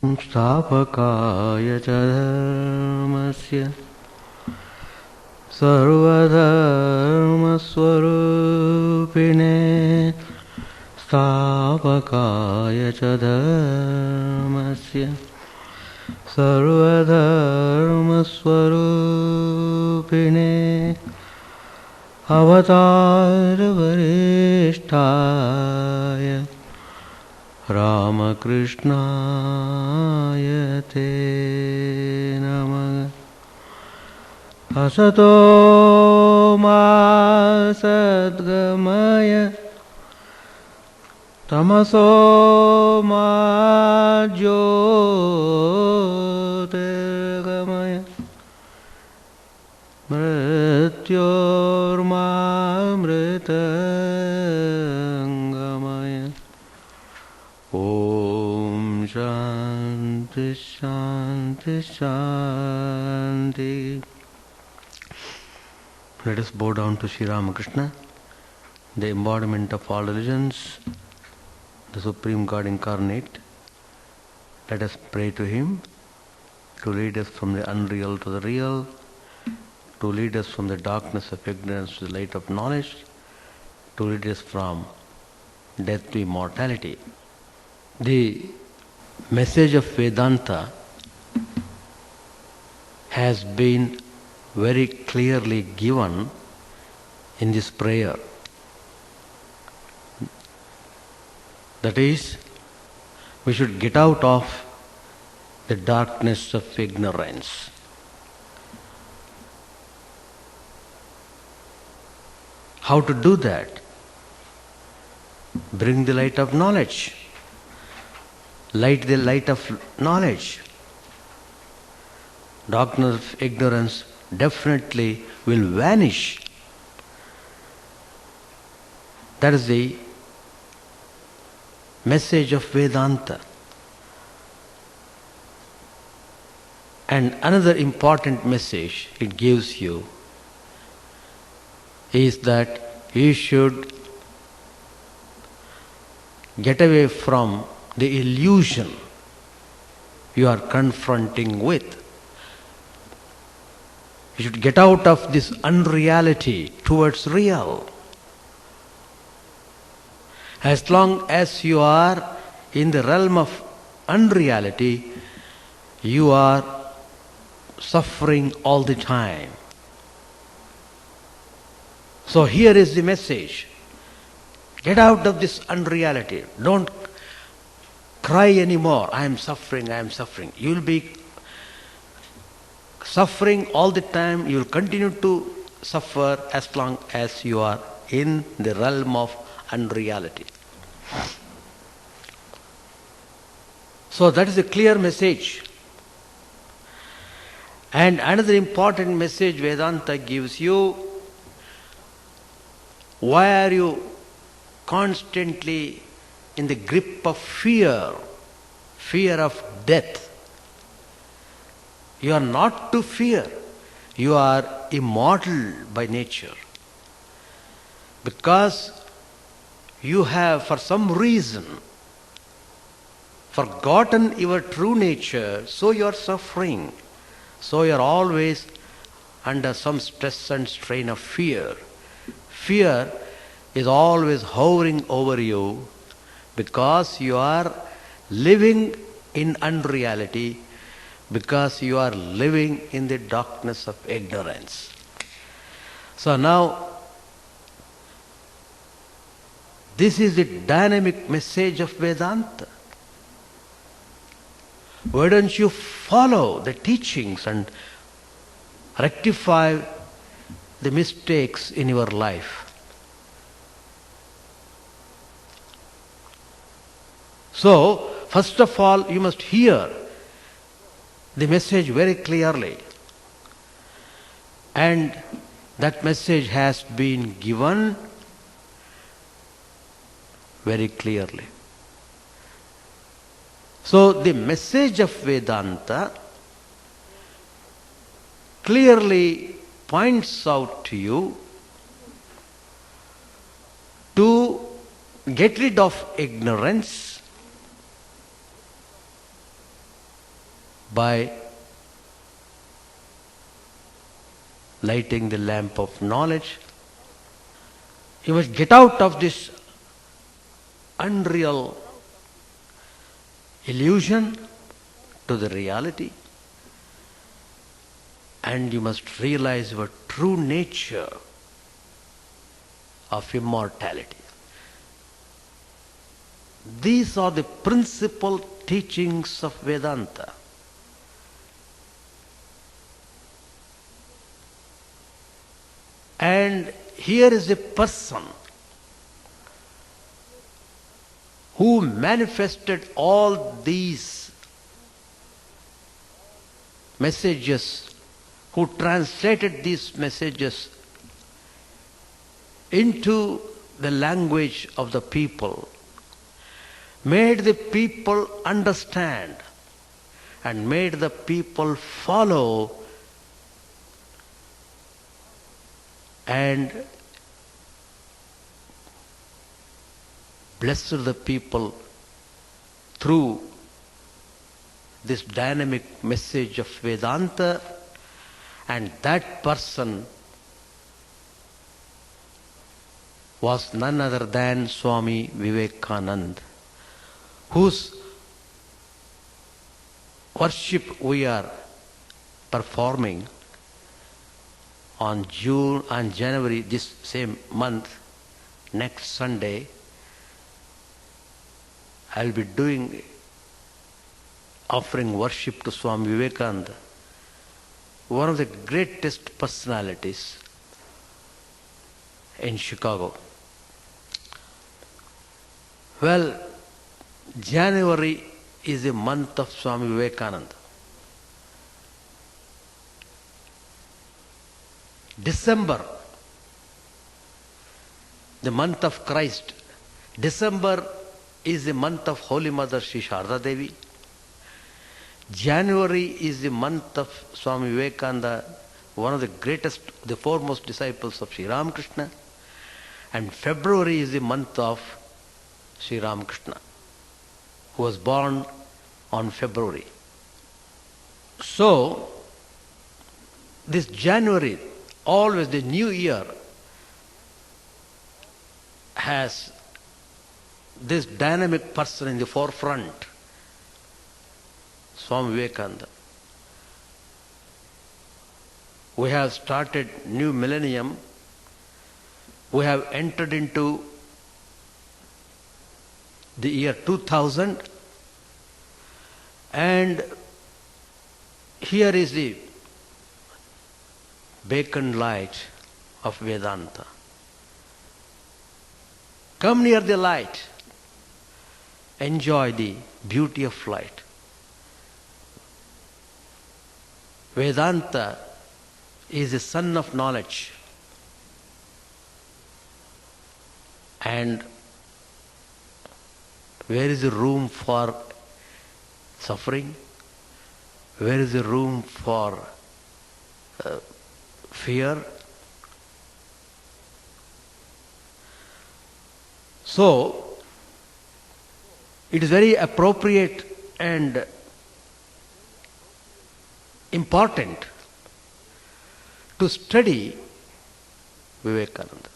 स्थापकाय च धर्मस्य सर्वधर्मस्वरूपिणे स्थापकाय च धर्मस्य सर्वधर्मस्वरूपिणे अवतारवरिष्ठाय रामकृष्णाय ते नमः। असतो मा सद्गमय तमसो मा ज्योतिर्गमय मृत्योर्मामृतंगमय। ओम शांति शांति शांति। Let us bow down to Sri Ramakrishna, the embodiment of all religions, the Supreme God incarnate. Let us pray to Him to lead us from the unreal to the real, to lead us from the darkness of ignorance to the light of knowledge, to lead us from death to immortality. The message of Vedanta has been very clearly given in this prayer. That is, we should get out of the darkness of ignorance. How to do that? Bring the light of knowledge. Light the light of knowledge. Darkness of ignorance definitely will vanish. That is the message of Vedanta. And another important message it gives you is that you should get away from the illusion you are confronting with. You should get out of this unreality towards real. As long as you are in the realm of unreality, you are suffering all the time. So here is the message. Get out of this unreality. Don't cry anymore. I am suffering, I am suffering. You will be suffering all the time. You will continue to suffer as long as you are in the realm of unreality. So that is a clear message. And another important message Vedanta gives you: why are you constantly in the grip of fear of death? You are not to fear. You are immortal by nature. Because you have, for some reason, forgotten your true nature, so you are suffering. So you are always under some stress and strain of fear. Fear is always hovering over you because you are living in unreality, because you are living in the darkness of ignorance. So now, this is the dynamic message of Vedanta. Why don't you follow the teachings and rectify the mistakes in your life? So, first of all, you must hear the message very clearly. And that message has been given very clearly. So the message of Vedanta clearly points out to you to get rid of ignorance by lighting the lamp of knowledge. You must get out of this unreal illusion to the reality, and you must realize your true nature of immortality. These are the principal teachings of Vedanta. And here is a person who manifested all these messages, who translated these messages into the language of the people, made the people understand and made the people follow, and blessed the people through this dynamic message of Vedanta. And that person was none other than Swami Vivekananda, whose worship we are performing on January, this same month, next Sunday. I'll be offering worship to Swami Vivekananda, one of the greatest personalities in Chicago. Well, January is the month of Swami Vivekananda. December, the month of Christ. December is the month of Holy Mother Sri Sharda Devi. January is the month of Swami Vivekananda, one of the greatest, the foremost disciples of Sri Ramakrishna. And February is the month of Sri Ramakrishna, who was born on February. So, this January, always the new year, has this dynamic person in the forefront, Swami Vivekananda. We have started new millennium. We have entered into the year 2000, and here is the beacon light of Vedanta. Come near the light. Enjoy the beauty of light. Vedanta is the sun of knowledge. And where is the room for suffering? Where is the room for fear? So, it is very appropriate and important to study Vivekananda.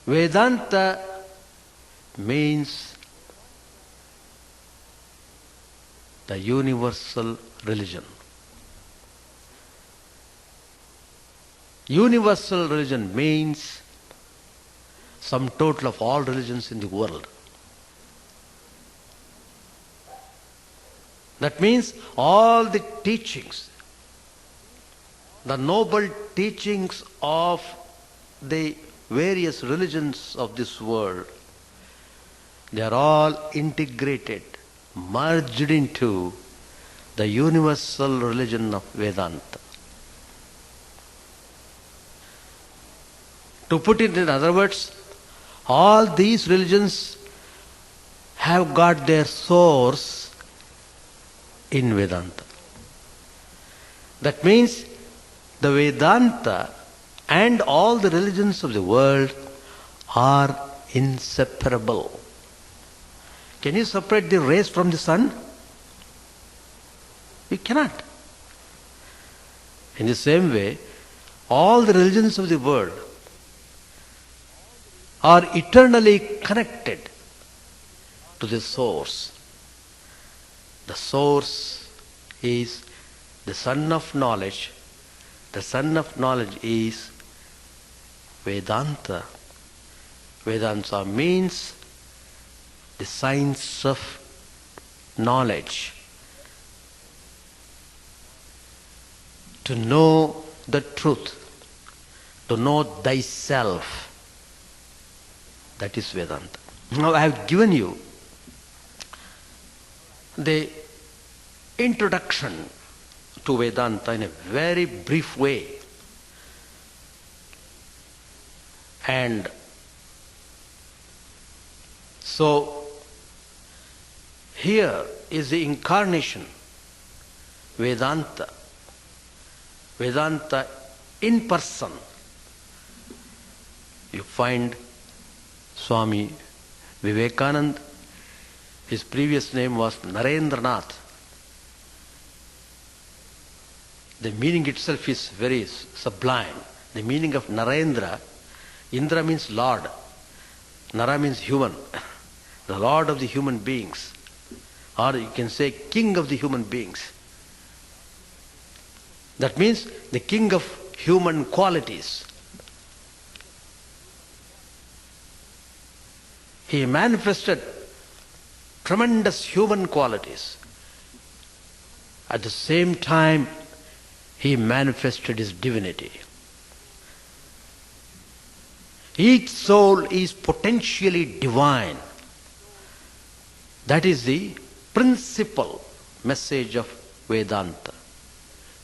Vedanta means the universal religion. Universal religion means sum total of all religions in the world. That means all the teachings, the noble teachings of the various religions of this world, they are all integrated, merged into the universal religion of Vedanta. To put it in other words, all these religions have got their source in Vedanta. That means the Vedanta and all the religions of the world are inseparable. Can you separate the rays from the sun? You cannot. In the same way, all the religions of the world are eternally connected to the source. The source is the sun of knowledge. The sun of knowledge is Vedanta. Vedanta means the science of knowledge. To know the truth, to know thyself. That is Vedanta. Now I have given you the introduction to Vedanta in a very brief way. And so here is the incarnation, Vedanta. Vedanta in person. You find Swami Vivekananda. His previous name was Narendranath. The meaning itself is very sublime. The meaning of Narendra, Indra means Lord, Nara means human, the Lord of the human beings, or you can say King of the human beings. That means the king of human qualities. He manifested tremendous human qualities. At the same time, he manifested his divinity. Each soul is potentially divine. That is the principal message of Vedanta.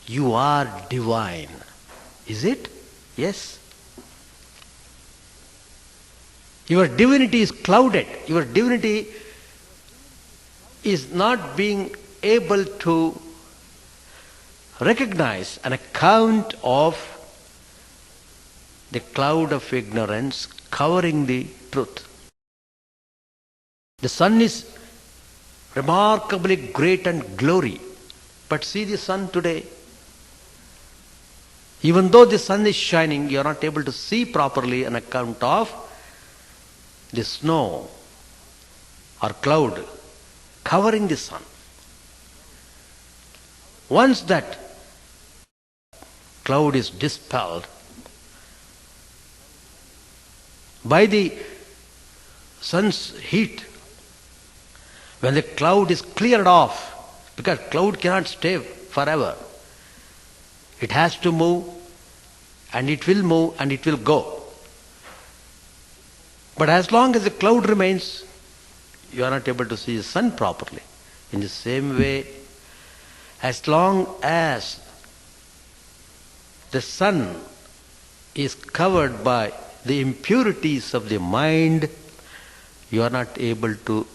You are divine. Is it? Yes. Your divinity is clouded. Your divinity is not being able to recognize an account of the cloud of ignorance covering the truth. The sun is remarkably great and glory. But see the sun today. Even though the sun is shining, you are not able to see properly an account of the snow or cloud covering the sun. Once that cloud is dispelled by the sun's heat, when the cloud is cleared off, because cloud cannot stay forever, it has to move, and it will move, and it will go. But as long as the cloud remains, you are not able to see the sun properly. In the same way, as long as the sun is covered by the impurities of the mind, you are not able to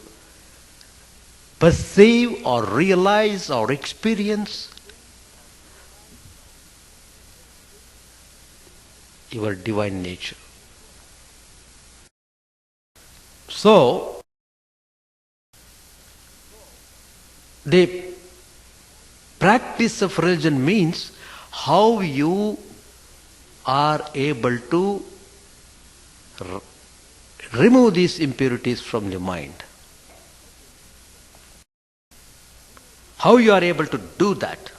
perceive or realize or experience your divine nature. So, the practice of religion means how you are able to remove these impurities from the mind. How you are able to do that?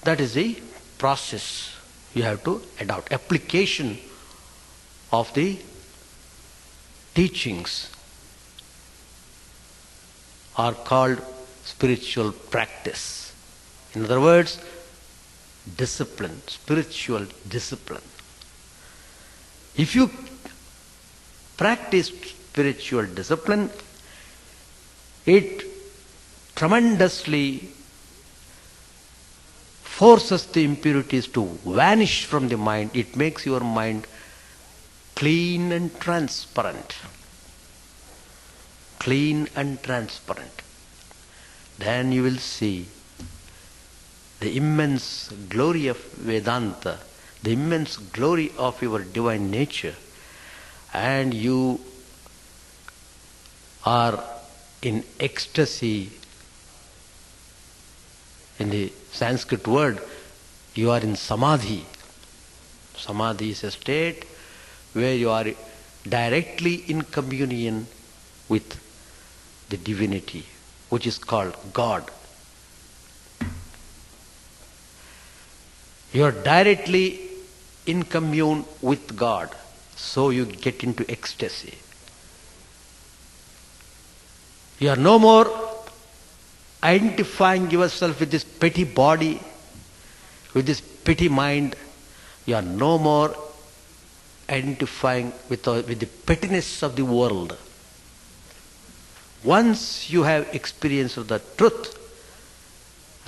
That is the process you have to adopt. Application of the teachings are called spiritual practice. In other words, discipline, spiritual discipline. If you practice spiritual discipline, it tremendously forces the impurities to vanish from the mind. It makes your mind clean and transparent. Clean and transparent. Then you will see the immense glory of Vedanta, the immense glory of your divine nature, and you are in ecstasy. In the Sanskrit word, you are in samadhi. Samadhi is a state where you are directly in communion with the divinity, which is called God. You are directly in commune with God, so you get into ecstasy. You are no more identifying yourself with this petty body, with this petty mind. You are no more identifying with the pettiness of the world. Once you have experience of the truth,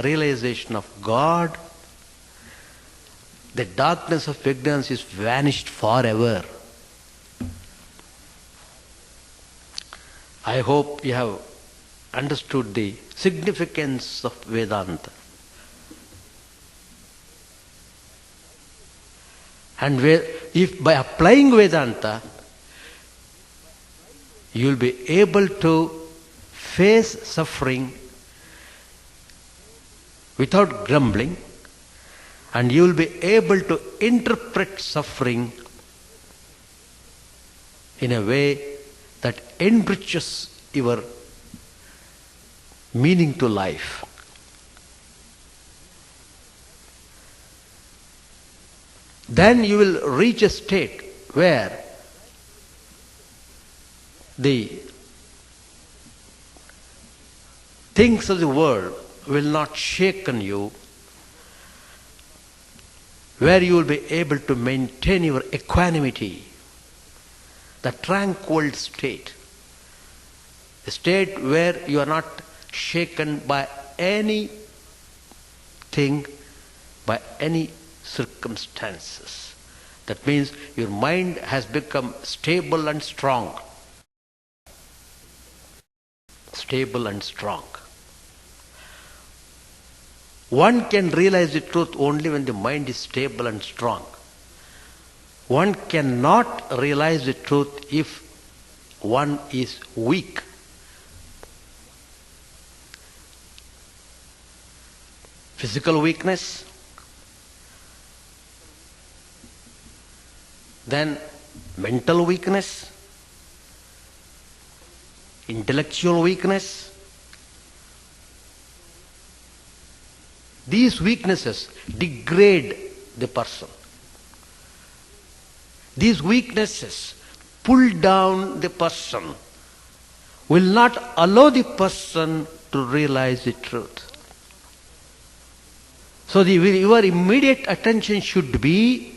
realization of God, the darkness of ignorance is vanished forever. I hope you have understood the significance of Vedanta. And if by applying Vedanta, you will be able to face suffering without grumbling, and you will be able to interpret suffering in a way that enriches your meaning to life. Then you will reach a state where the things of the world will not shaken you, where you will be able to maintain your equanimity, the tranquil state, a state where you are not shaken by anything, by any circumstances. That means your mind has become stable and strong. Stable and strong. One can realize the truth only when the mind is stable and strong. One cannot realize the truth if one is weak. Physical weakness, then mental weakness, intellectual weakness. These weaknesses degrade the person. These weaknesses pull down the person, will not allow the person to realize the truth. So your immediate attention should be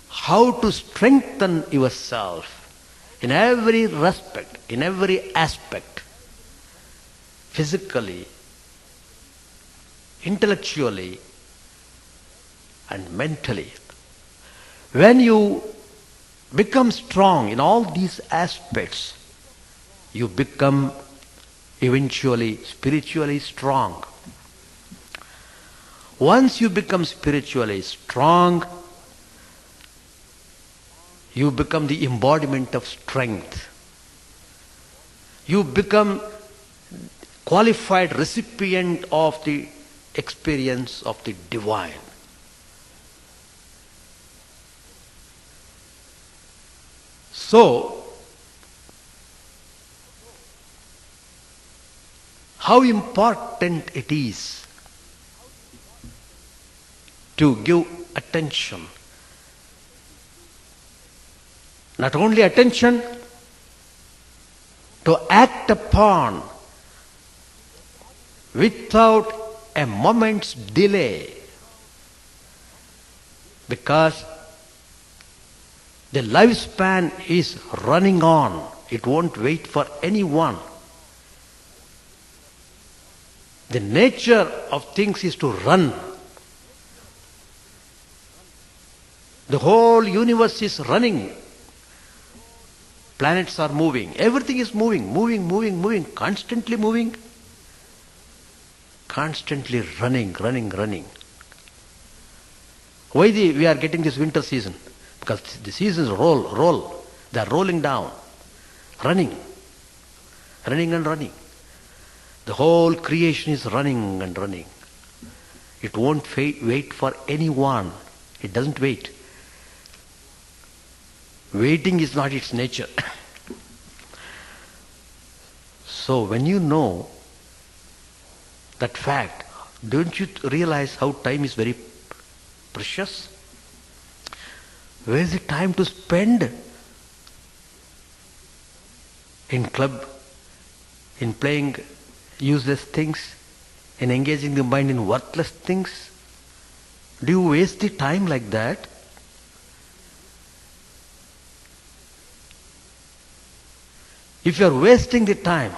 how to strengthen yourself in every respect, in every aspect, physically, intellectually, and mentally. When you become strong in all these aspects, you become eventually spiritually strong. Once you become spiritually strong, you become the embodiment of strength. You become qualified recipient of the experience of the divine. So, how important it is to give attention. Not only attention, to act upon without a moment's delay, because the lifespan is running on. It won't wait for anyone. The nature of things is to run. The whole universe is running. Planets are moving. Everything is moving, constantly moving. Constantly running. Why we are getting this winter season? Because the seasons roll. They are rolling down, running. running and running. The whole creation is running and running. It won't wait for anyone. It doesn't wait. Waiting is not its nature. So when you know that fact, don't you realize how time is very precious? Where is the time to spend? In club, in playing useless things, in engaging the mind in worthless things? Do you waste the time like that? If you are wasting the time,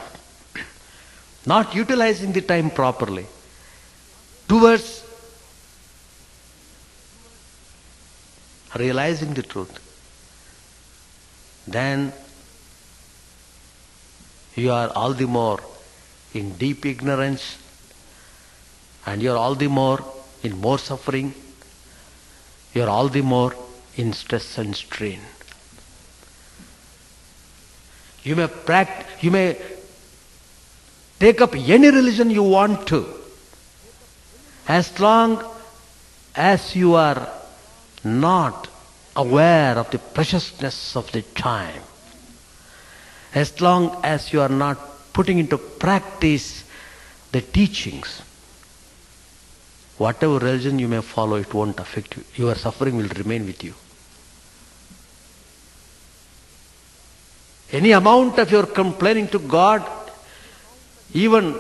not utilizing the time properly towards realizing the truth, then you are all the more in deep ignorance, and you are all the more in more suffering, you are all the more in stress and strain. You may take up any religion you want to, as long as you are not aware of the preciousness of the time, as long as you are not putting into practice the teachings. Whatever religion you may follow, it won't affect you. Your suffering will remain with you. Any amount of your complaining to God, even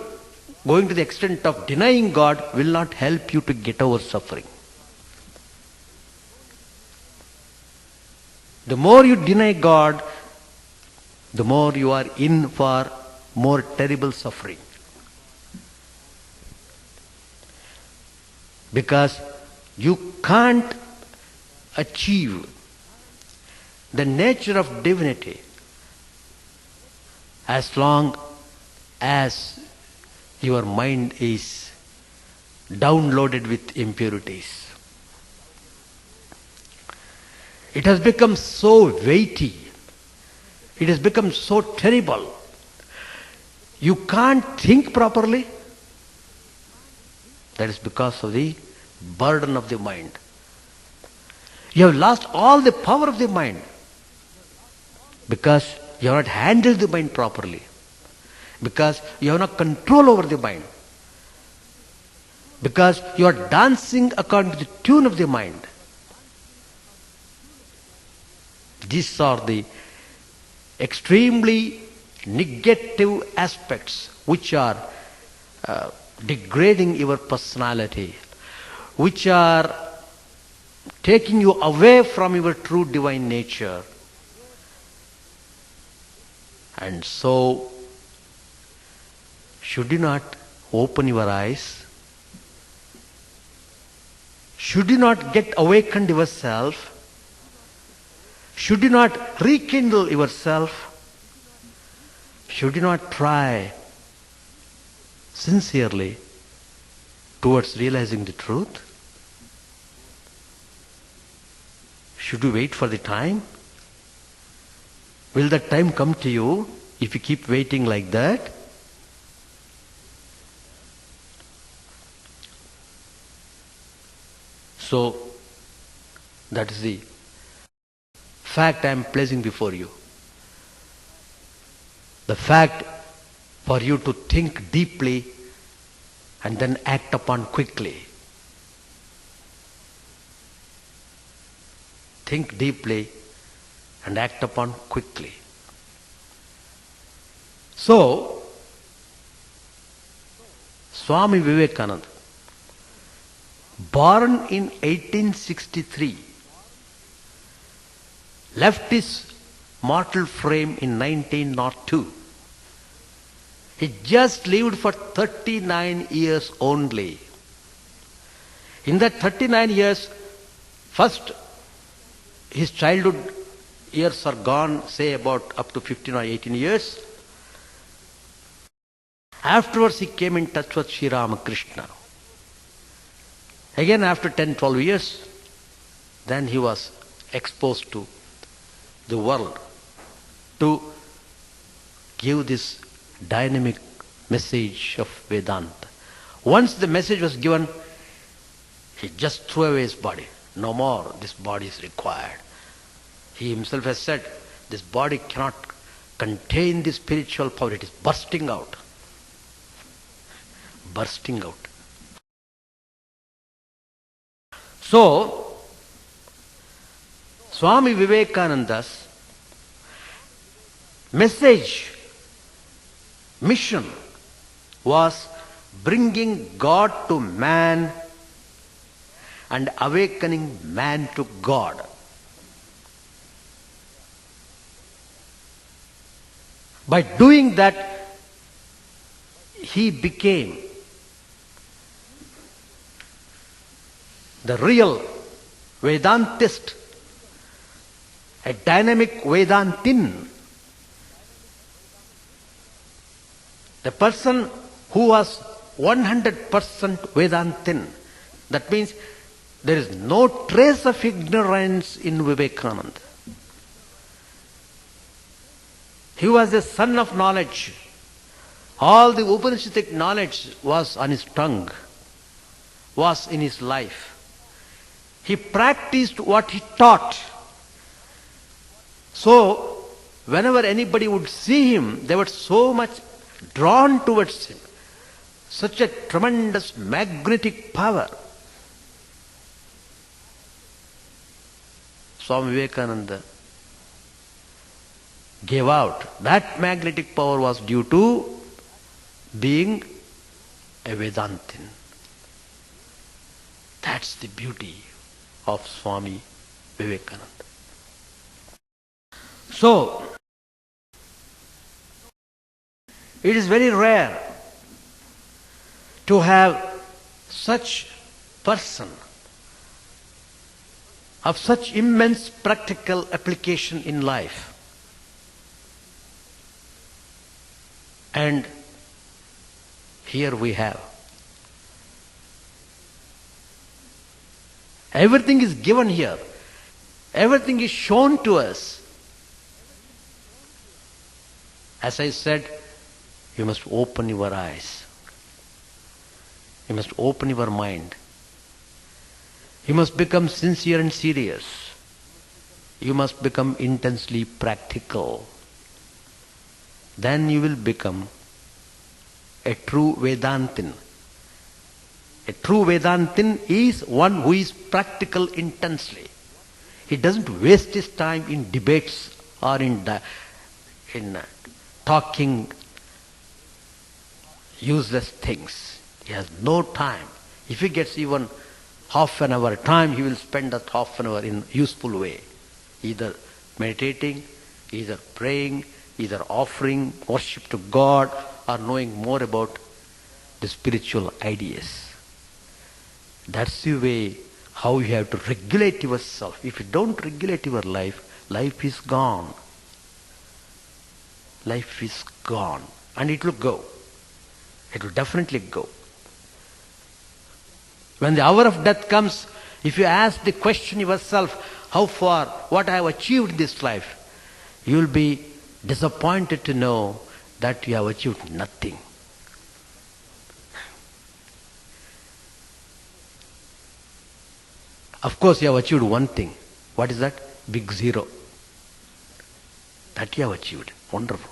going to the extent of denying God, will not help you to get over suffering. The more you deny God, the more you are in for more terrible suffering. Because you can't achieve the nature of divinity as long as your mind is downloaded with impurities. It has become so weighty. It has become so terrible. You can't think properly. That is because of the burden of the mind. You have lost all the power of the mind because you have not handled the mind properly, because you have not control over the mind, because you are dancing according to the tune of the mind. These are the extremely negative aspects which are degrading your personality, which are taking you away from your true divine nature. And so, should you not open your eyes? Should you not get awakened yourself? Should you not rekindle yourself? Should you not try sincerely towards realizing the truth? Should you wait for the time? Will that time come to you if you keep waiting like that? So, that is the fact I am placing before you. The fact for you to think deeply and then act upon quickly. Think deeply and act upon quickly. So, Swami Vivekananda, born in 1863, left his mortal frame in 1902. He just lived for 39 years only. In that 39 years, first his childhood years are gone, say about up to 15 or 18 years. Afterwards he came in touch with Sri Ramakrishna. Again after 10-12 years, then he was exposed to the world to give this dynamic message of Vedanta. Once the message was given, he just threw away his body. No more, this body is required. He himself has said, this body cannot contain the spiritual power. It is bursting out. Bursting out. So, Swami Vivekananda's message, mission was bringing God to man and awakening man to God. By doing that, he became the real Vedantist, a dynamic Vedantin. The person who was 100% Vedantin. That means there is no trace of ignorance in Vivekananda. He was a son of knowledge. All the Upanishadic knowledge was on his tongue, was in his life. He practiced what he taught. So, whenever anybody would see him, they were so much drawn towards him. Such a tremendous magnetic power. Swami Vivekananda gave out. That magnetic power was due to being a Vedantin. That's the beauty of Swami Vivekananda. So, it is very rare to have such person of such immense practical application in life. And here we have. Everything is given here. Everything is shown to us. As I said, you must open your eyes. You must open your mind. You must become sincere and serious. You must become intensely practical. Then you will become a true Vedantin. A true Vedantin is one who is practical intensely. He doesn't waste his time in debates or in talking useless things. He has no time. If he gets even half an hour time, he will spend that half an hour in a useful way. Either meditating, either praying, either offering worship to God, or knowing more about the spiritual ideas. That's the way how you have to regulate yourself. If you don't regulate your life, life is gone. Life is gone. And it will go. It will definitely go. When the hour of death comes, if you ask the question yourself, how far, what I have achieved in this life, you will be disappointed to know that you have achieved nothing. Of course, you have achieved one thing. What is that? Big zero. That you have achieved. Wonderful.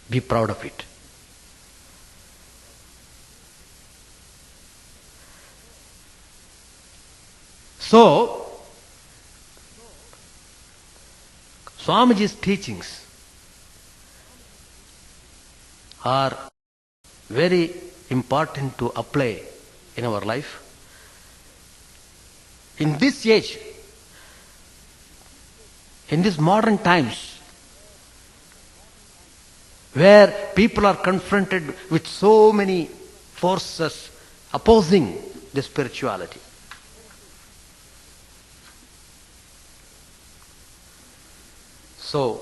Be proud of it. So, Swamiji's teachings are very important to apply in our life. In this age, in these modern times, where people are confronted with so many forces opposing the spirituality, so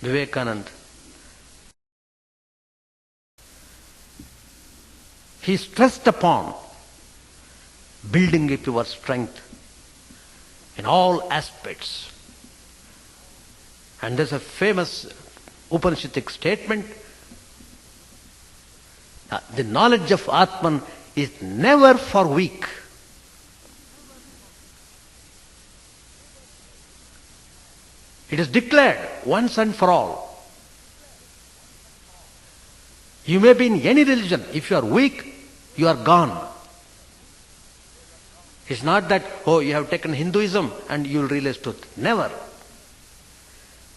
Vivekananda, he stressed upon building up your strength in all aspects. And there's a famous Upanishadic statement. The knowledge of Atman is never for weak. It is declared once and for all. You may be in any religion. If you are weak, you are gone. It's not that, oh, you have taken Hinduism and you will realize truth. Never.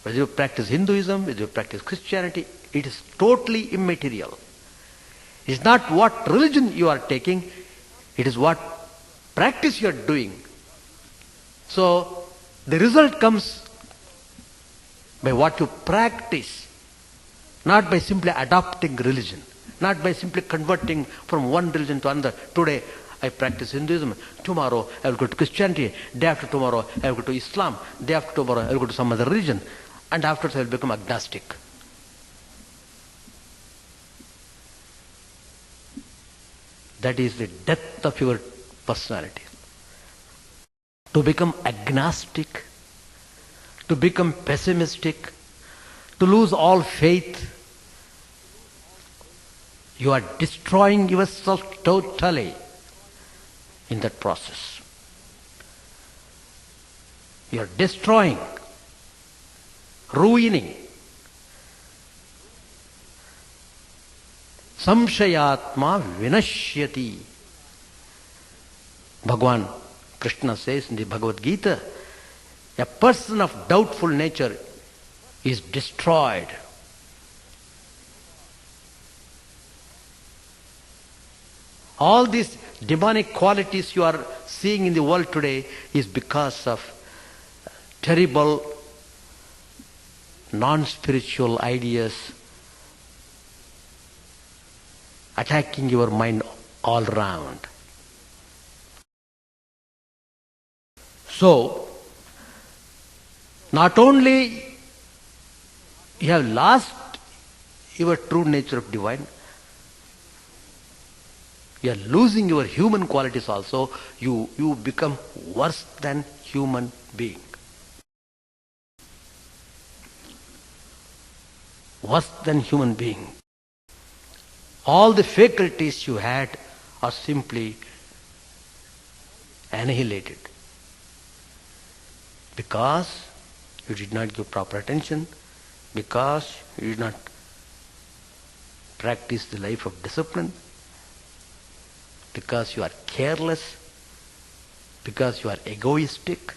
Whether you practice Hinduism, whether you practice Christianity, it is totally immaterial. It's not what religion you are taking, it is what practice you are doing. So, the result comes by what you practice, not by simply adopting religion, not by simply converting from one religion to another. Today, I practice Hinduism. Tomorrow, I will go to Christianity. Day after tomorrow, I will go to Islam. Day after tomorrow, I will go to some other religion. And afterwards, I will become agnostic. That is the death of your personality. To become agnostic, to become pessimistic, to lose all faith, you are destroying yourself totally in that process. You are destroying, ruining. Samshayatma vinashyati. Bhagavan Krishna says in the Bhagavad Gita, a person of doubtful nature is destroyed. All these demonic qualities you are seeing in the world today is because of terrible non-spiritual ideas attacking your mind all round. So, not only you have lost your true nature of divine, you are losing your human qualities also. You become worse than human being. Worse than human being. All the faculties you had are simply annihilated because you did not give proper attention, because you did not practice the life of discipline, because you are careless, because you are egoistic.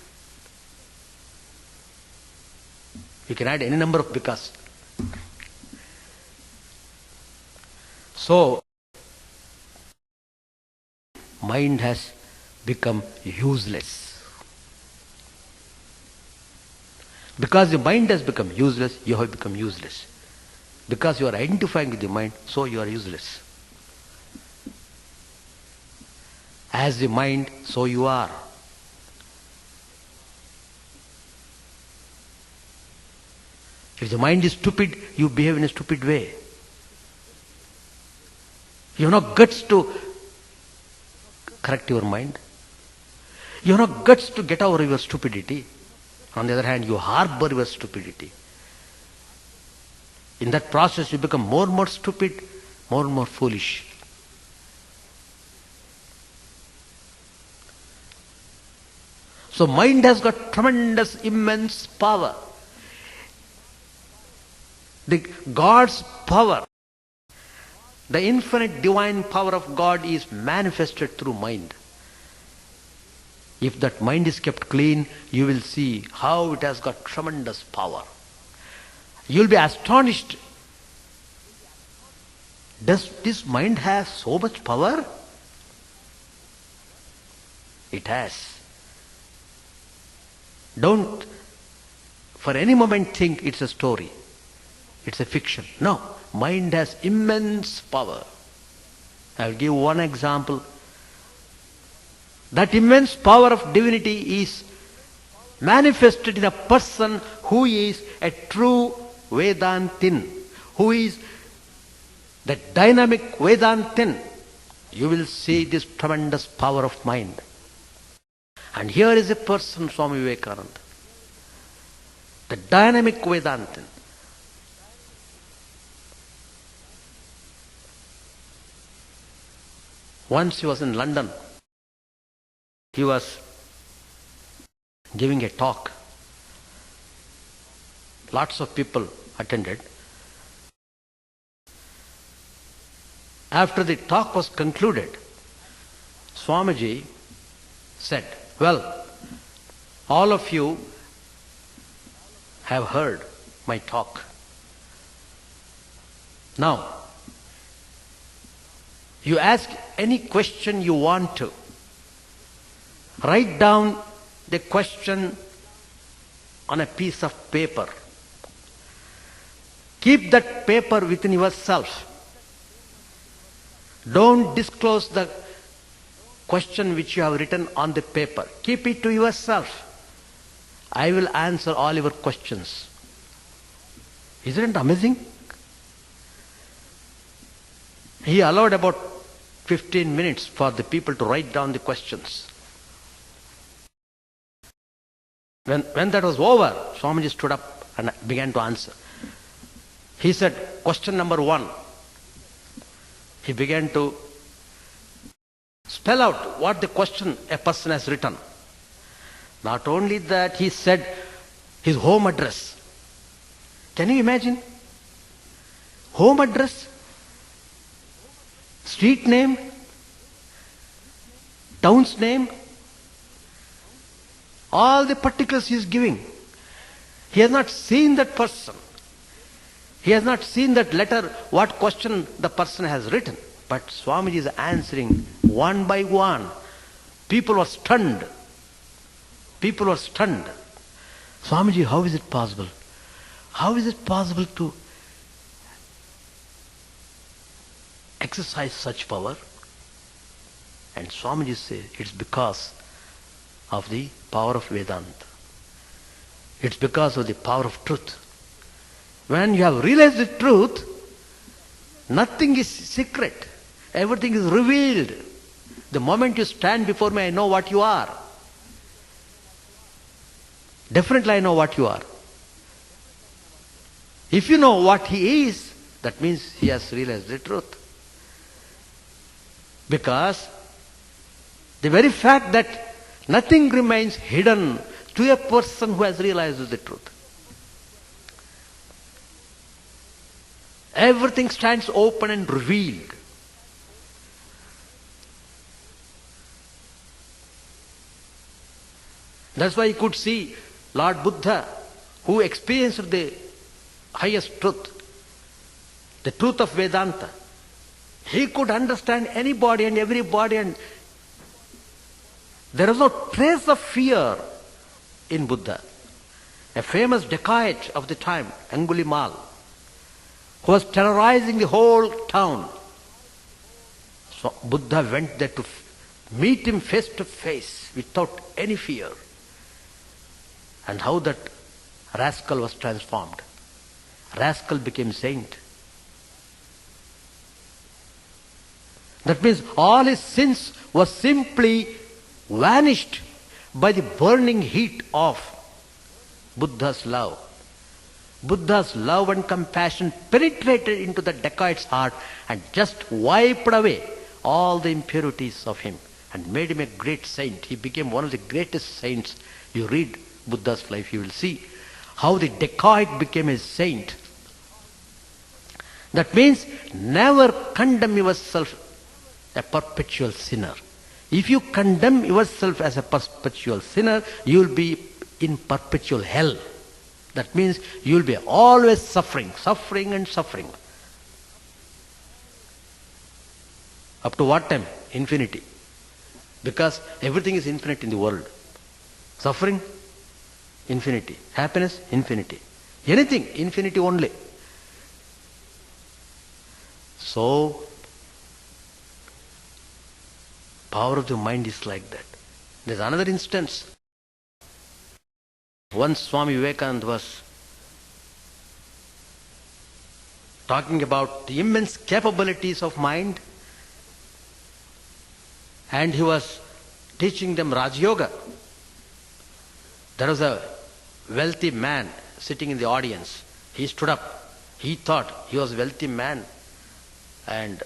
You can add any number of because. So, mind has become useless. Because the mind has become useless, you have become useless. Because you are identifying with the mind, so you are useless. As the mind, so you are. If the mind is stupid, you behave in a stupid way. You have no guts to correct your mind. You have no guts to get over your stupidity. On the other hand, you harbor your stupidity. In that process, you become more and more stupid, more and more foolish. So mind has got tremendous, immense power. The God's power, the infinite divine power of God is manifested through mind. If that mind is kept clean, you will see how it has got tremendous power. You will be astonished. Does this mind have so much power? It has. Don't for any moment think it's a story. It's a fiction. No. Mind has immense power. I'll give one example. That immense power of divinity is manifested in a person who is a true Vedantin, who is the dynamic Vedantin. You will see this tremendous power of mind. And here is a person, Swami Vivekananda, the dynamic Vedantin, Once he was in London. He was giving a talk. Lots of people attended. After the talk was concluded, Swamiji said, "Well, all of you have heard my talk. Now, you ask any question you want to. Write down the question on a piece of paper. Keep that paper within yourself. Don't disclose the question which you have written on the paper. Keep it to yourself. I will answer all your questions." Isn't it amazing? He allowed about 15 minutes for the people to write down the questions. When that was over, Swamiji stood up and began to answer. He said, "Question number 1. He began to spell out what the question a person has written. Not only that, he said his home address. Can you imagine? Home address, street name, town's name, all the particulars he is giving. He has not seen that person. He has not seen that letter, what question the person has written. But Swamiji is answering one by one. People were stunned. People were stunned. "Swamiji, how is it possible? How is it possible to exercise such power?" And Swamiji says, "It's because of the power of Vedanta. It's because of the power of truth. When you have realized the truth, nothing is secret. Everything is revealed. The moment you stand before me, I know what you are. Definitely I know what you are. If you know what he is, that means he has realized the truth. Because the very fact that nothing remains hidden to a person who has realized the truth. Everything stands open and revealed. That's why you could see Lord Buddha, who experienced the highest truth, the truth of Vedanta. He could understand anybody and everybody, and there was no trace of fear in Buddha. A famous dacoit of the time, Angulimal, who was terrorizing the whole town. So Buddha went there to meet him face to face without any fear. And how that rascal was transformed. Rascal became saint. That means all his sins were simply vanished by the burning heat of Buddha's love. Buddha's love and compassion penetrated into the dacoit's heart and just wiped away all the impurities of him and made him a great saint. He became one of the greatest saints. You read Buddha's life, you will see how the dacoit became a saint. That means never condemn yourself a perpetual sinner. If you condemn yourself as a perpetual sinner, you will be in perpetual hell. That means you will be always suffering, suffering and suffering. Up to what time? Infinity. Because everything is infinite in the world. Suffering, infinity. Happiness, infinity. Anything, infinity only. So, power of the mind is like that. There's another instance. Once Swami Vivekananda was talking about the immense capabilities of mind, and he was teaching them Raj Yoga. There was a wealthy man sitting in the audience. He stood up. He thought he was a wealthy man, and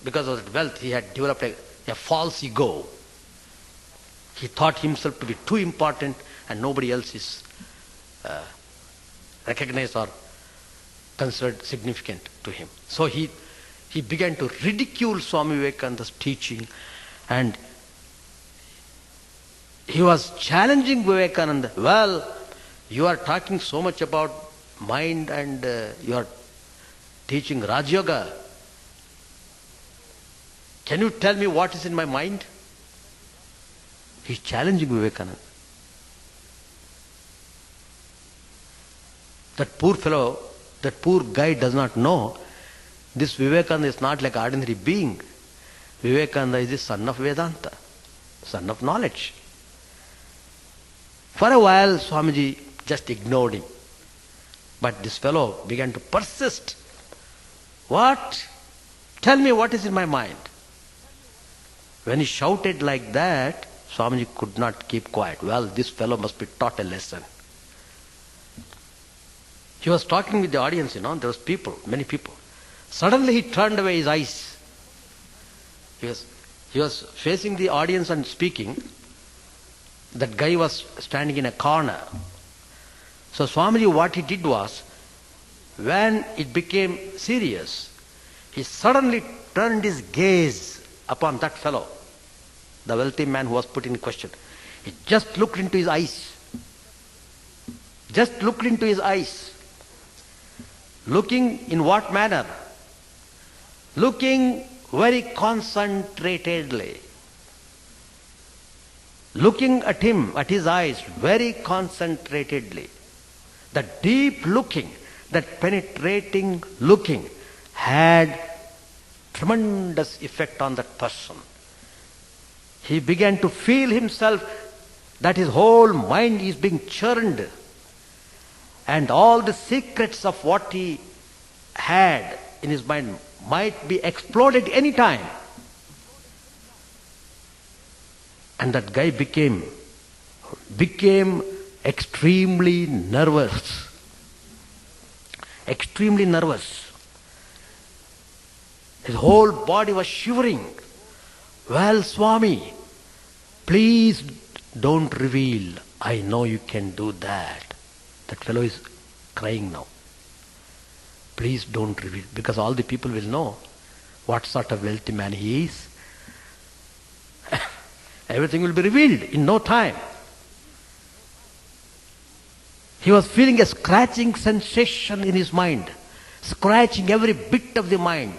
because of that wealth, he had developed a false ego. He thought himself to be too important and nobody else is recognized or considered significant to him. So he began to ridicule Swami Vivekananda's teaching, and he was challenging Vivekananda. Well, you are talking so much about mind and you are teaching Raj Yoga. Can you tell me what is in my mind? He's challenging Vivekananda. That poor fellow, that poor guy does not know this Vivekananda is not like ordinary being. Vivekananda is the son of Vedanta, son of knowledge. For a while, Swamiji just ignored him. But this fellow began to persist. What? Tell me what is in my mind. When he shouted like that, Swamiji could not keep quiet. Well, this fellow must be taught a lesson. He was talking with the audience, there was people, many people. Suddenly he turned away his eyes. He was facing the audience and speaking. That guy was standing in a corner. So Swamiji, what he did was, when it became serious, he suddenly turned his gaze upon that fellow, the wealthy man who was put in question. He just looked into his eyes. Just looked into his eyes. Looking in what manner? Looking very concentratedly. Looking at him, at his eyes, very concentratedly. That deep looking, that penetrating looking had tremendous effect on that person. He began to feel himself that his whole mind is being churned, and all the secrets of what he had in his mind might be exploded any time. And that guy became extremely nervous. Extremely nervous. His whole body was shivering. Well, Swami, please don't reveal. I know you can do that. That fellow is crying now. Please don't reveal, because all the people will know what sort of wealthy man he is. Everything will be revealed in no time. He was feeling a scratching sensation in his mind, scratching every bit of the mind,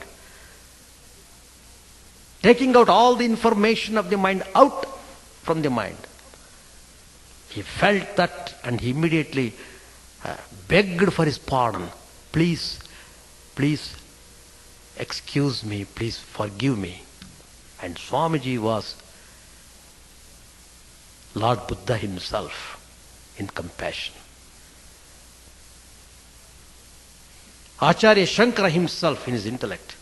taking out all the information of the mind out from the mind. He felt that and he immediately begged for his pardon. Please excuse me, please forgive me. And Swamiji was Lord Buddha himself in compassion. Acharya Shankara himself in his intellect.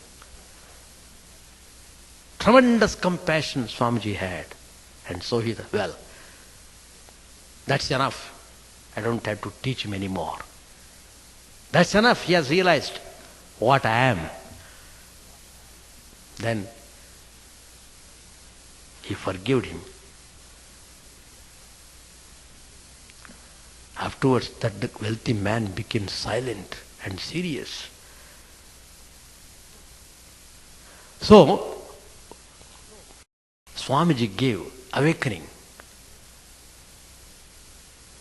Tremendous compassion Swamiji had. And so he said, well, that's enough. I don't have to teach him anymore. That's enough. He has realized what I am. Then he forgave him. Afterwards, that wealthy man became silent and serious. So, Swamiji gave awakening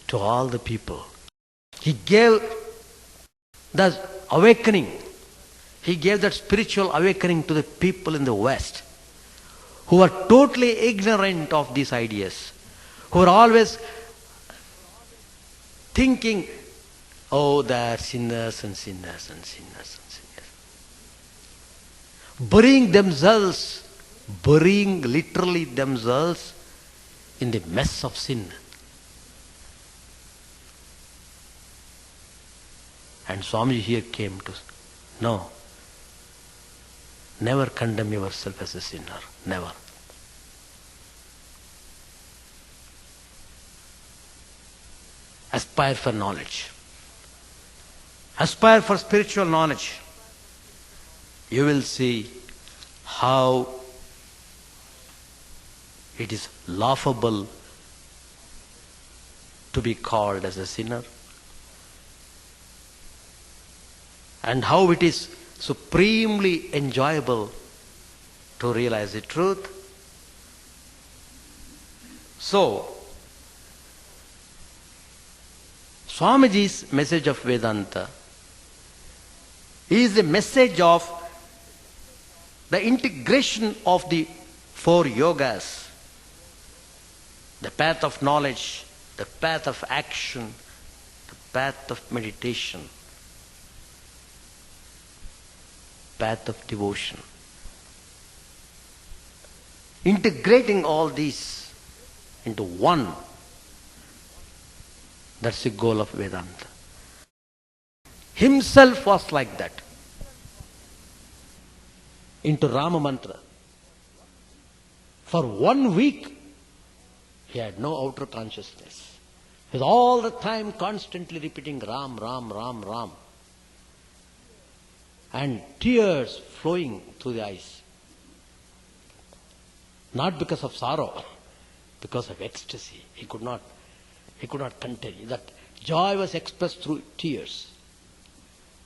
to all the people. He gave the awakening. He gave that spiritual awakening to the people in the West who were totally ignorant of these ideas, who were always thinking, oh, they are sinners and sinners and sinners and sinners. Burying literally themselves in the mess of sin. And Swamiji here came to, no, never condemn yourself as a sinner, never. Aspire for knowledge. Aspire for spiritual knowledge. You will see how it is laughable to be called as a sinner, and how it is supremely enjoyable to realize the truth. So, Swamiji's message of Vedanta is a message of the integration of the four yogas, the path of knowledge, the path of action, the path of meditation, path of devotion. Integrating all these into one, that's the goal of Vedanta. Himself was like that. Into Rama Mantra. For 1 week, he had no outer consciousness. He was all the time constantly repeating Ram, Ram, Ram, Ram. And tears flowing through the eyes. Not because of sorrow, because of ecstasy. He could not contain. That joy was expressed through tears.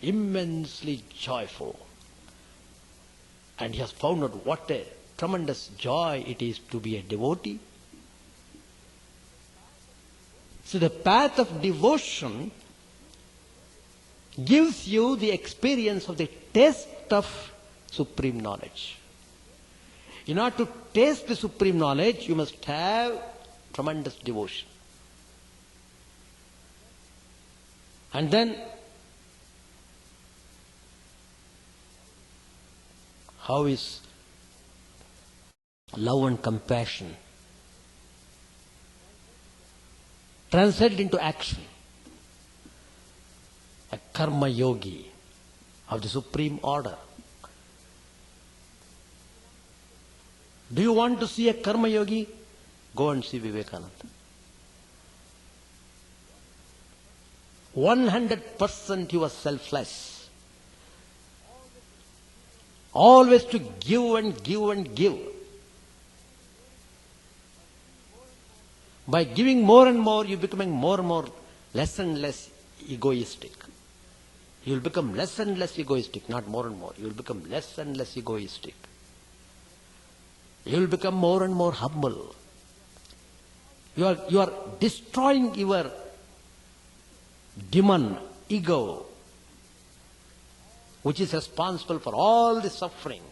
Immensely joyful. And he has found out what a tremendous joy it is to be a devotee. So the path of devotion gives you the experience of the taste of supreme knowledge. In order to taste the supreme knowledge, you must have tremendous devotion. And then, how is love and compassion translated into action? A karma yogi of the supreme order. Do you want to see a karma yogi? Go and see Vivekananda. 100% he was selfless. Always to give and give and give. By giving more and more, you becoming more and more less and less egoistic. You will become less and less egoistic, not more and more. You will become less and less egoistic. You will become more and more humble. You are destroying your demon, ego, which is responsible for all the suffering.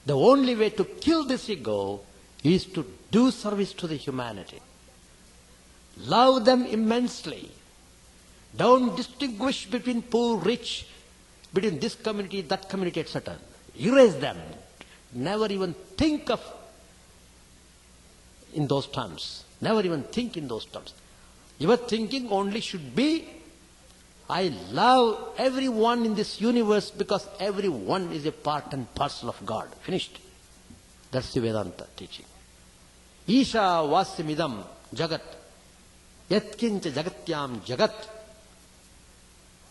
The only way to kill this ego is to do service to the humanity. Love them immensely. Don't distinguish between poor, rich, between this community, that community, etc. Erase them. Never even think of in those terms. Never even think in those terms. Your thinking only should be, I love everyone in this universe because everyone is a part and parcel of God. Finished. That's the Vedanta teaching. Isha vasyamidam jagat yatkincha jagatyam jagat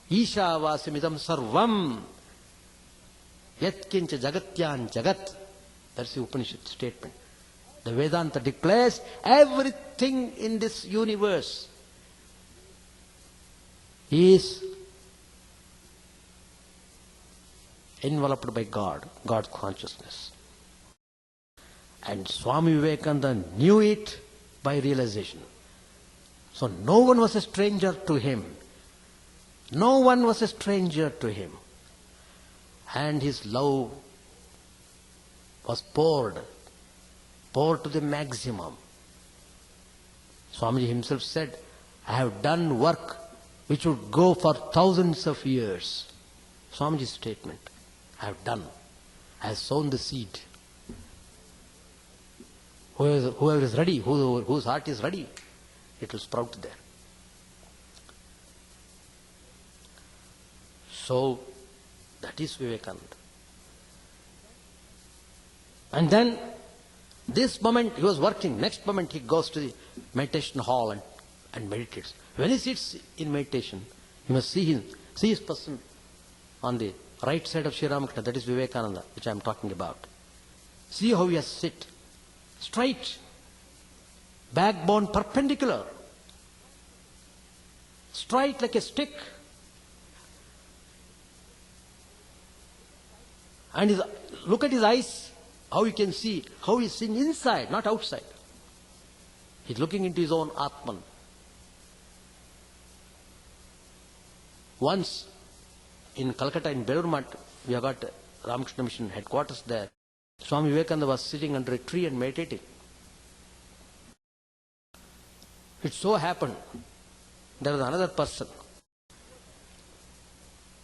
Isha vasyamidam sarvam yatkincha jagatyam jagat. That's the Upanishad statement. The Vedanta declares everything in this universe is enveloped by God, God's consciousness. And Swami Vivekananda knew it by realization. So no one was a stranger to him. No one was a stranger to him. And his love was poured to the maximum. Swamiji himself said, I have done work which would go for thousands of years. Swamiji's statement, I have done. I have sown the seed. Whoever is ready, whose heart is ready, it will sprout there. So, that is Vivekananda. And then, this moment he was working, next moment he goes to the meditation hall and meditates. When he sits in meditation, you must see his person on the right side of Sri Ramakrishna, that is Vivekananda, which I am talking about. See how he has sit. Straight. Backbone perpendicular. Straight like a stick. And look at his eyes, how you can see, how he's seeing inside, not outside. He's looking into his own Atman. Once, in Calcutta, in Belur Math, we have got Ramakrishna Mission headquarters there. Swami Vivekananda was sitting under a tree and meditating. It so happened, there was another person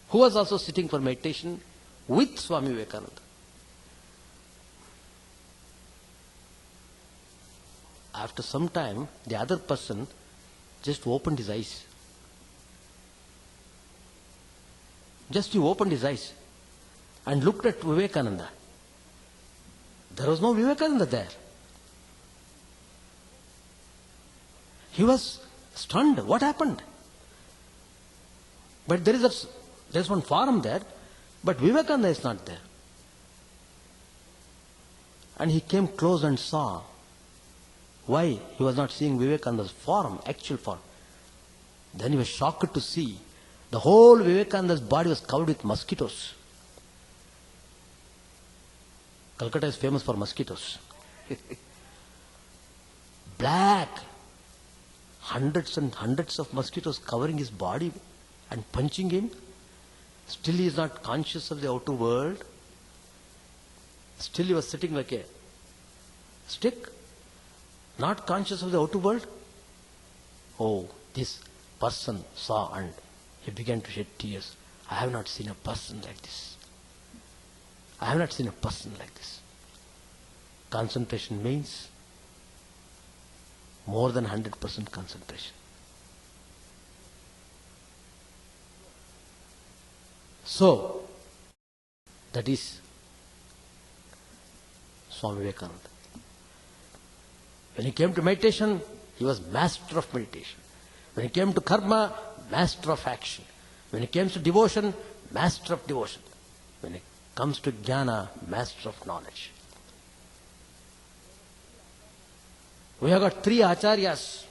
who was also sitting for meditation with Swami Vivekananda. After some time, the other person just opened his eyes. Just he opened his eyes and looked at Vivekananda. There was no Vivekananda there. He was stunned. What happened? But there's one form there, but Vivekananda is not there. And he came close and saw why he was not seeing Vivekananda's form, actual form. Then he was shocked to see the whole Vivekananda's body was covered with mosquitoes. Calcutta is famous for mosquitoes. Black. Hundreds and hundreds of mosquitoes covering his body and punching him. Still he is not conscious of the outer world. Still he was sitting like a stick, not conscious of the outer world. Oh, this person saw and he began to shed tears. I have not seen a person like this. I have not seen a person like this. Concentration means more than 100% concentration. So, that is Swami Vivekananda. When he came to meditation, he was master of meditation. When he came to karma, master of action. When it comes to devotion, master of devotion. When it comes to jnana, master of knowledge. We have got three acharyas.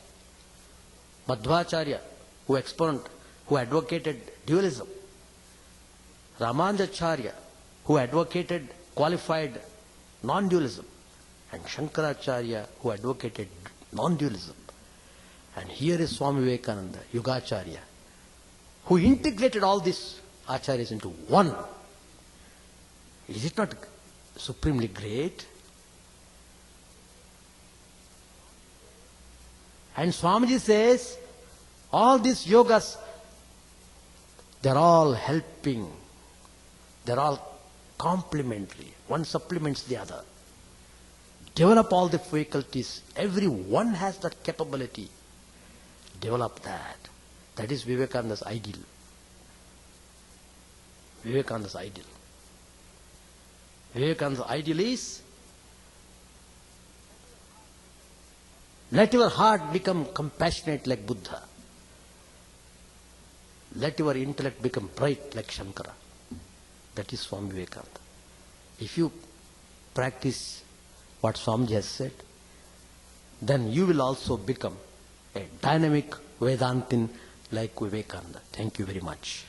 Madhvacharya, who advocated dualism. Ramanujacharya, who advocated qualified non-dualism. And Shankaracharya, who advocated non-dualism. And here is Swami Vivekananda, Yugacharya, who integrated all these acharyas into one. Is it not supremely great? And Swamiji says, all these yogas, they're all helping. They're all complementary. One supplements the other. Develop all the faculties. Every one has that capability. Develop that. That is Vivekananda's ideal. Vivekananda's ideal. Vivekananda's ideal is, let your heart become compassionate like Buddha. Let your intellect become bright like Shankara. That is Swami Vivekananda. If you practice what Swamiji has said, then you will also become a dynamic Vedantin like Vivekananda. Thank you very much.